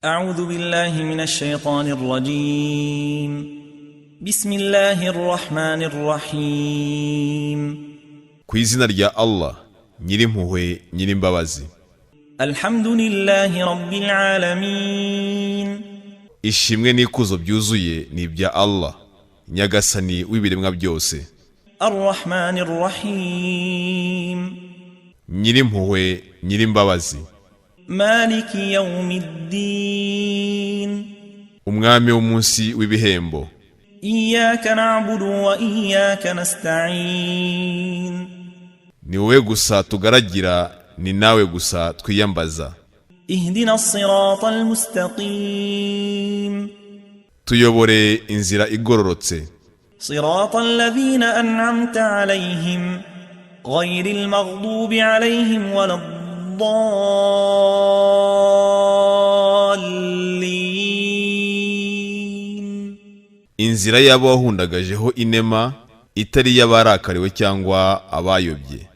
أعوذ بالله من الشيطان الرجيم بسم الله الرحمن الرحيم Ku izina rya Allah nyirimpuhwe nyirimbabazi. الحمد لله رب العالمين Ishimwe n'ikuzo byuzuye ni ibya Allah nyagasani w'ibiremwa byose. الرحمن الرحيم Nyirimpuhwe nyirimbabazi. مالك يوم الدين Umwami w'umunsi w'ibihembo. إياك نعبد وإياك نستعين Ni wowe gusa tugaragira, ni nawe gusa twiyambaza. اهدنا الصراط المستقيم Tuyobore inzira igororotse. صراط الذين أنعمت عليهم غير المغضوب عليهم ولا الضالين. Inzira y'abo wahundagajeho inema itari y'abarakariwe cyangwa abayobye.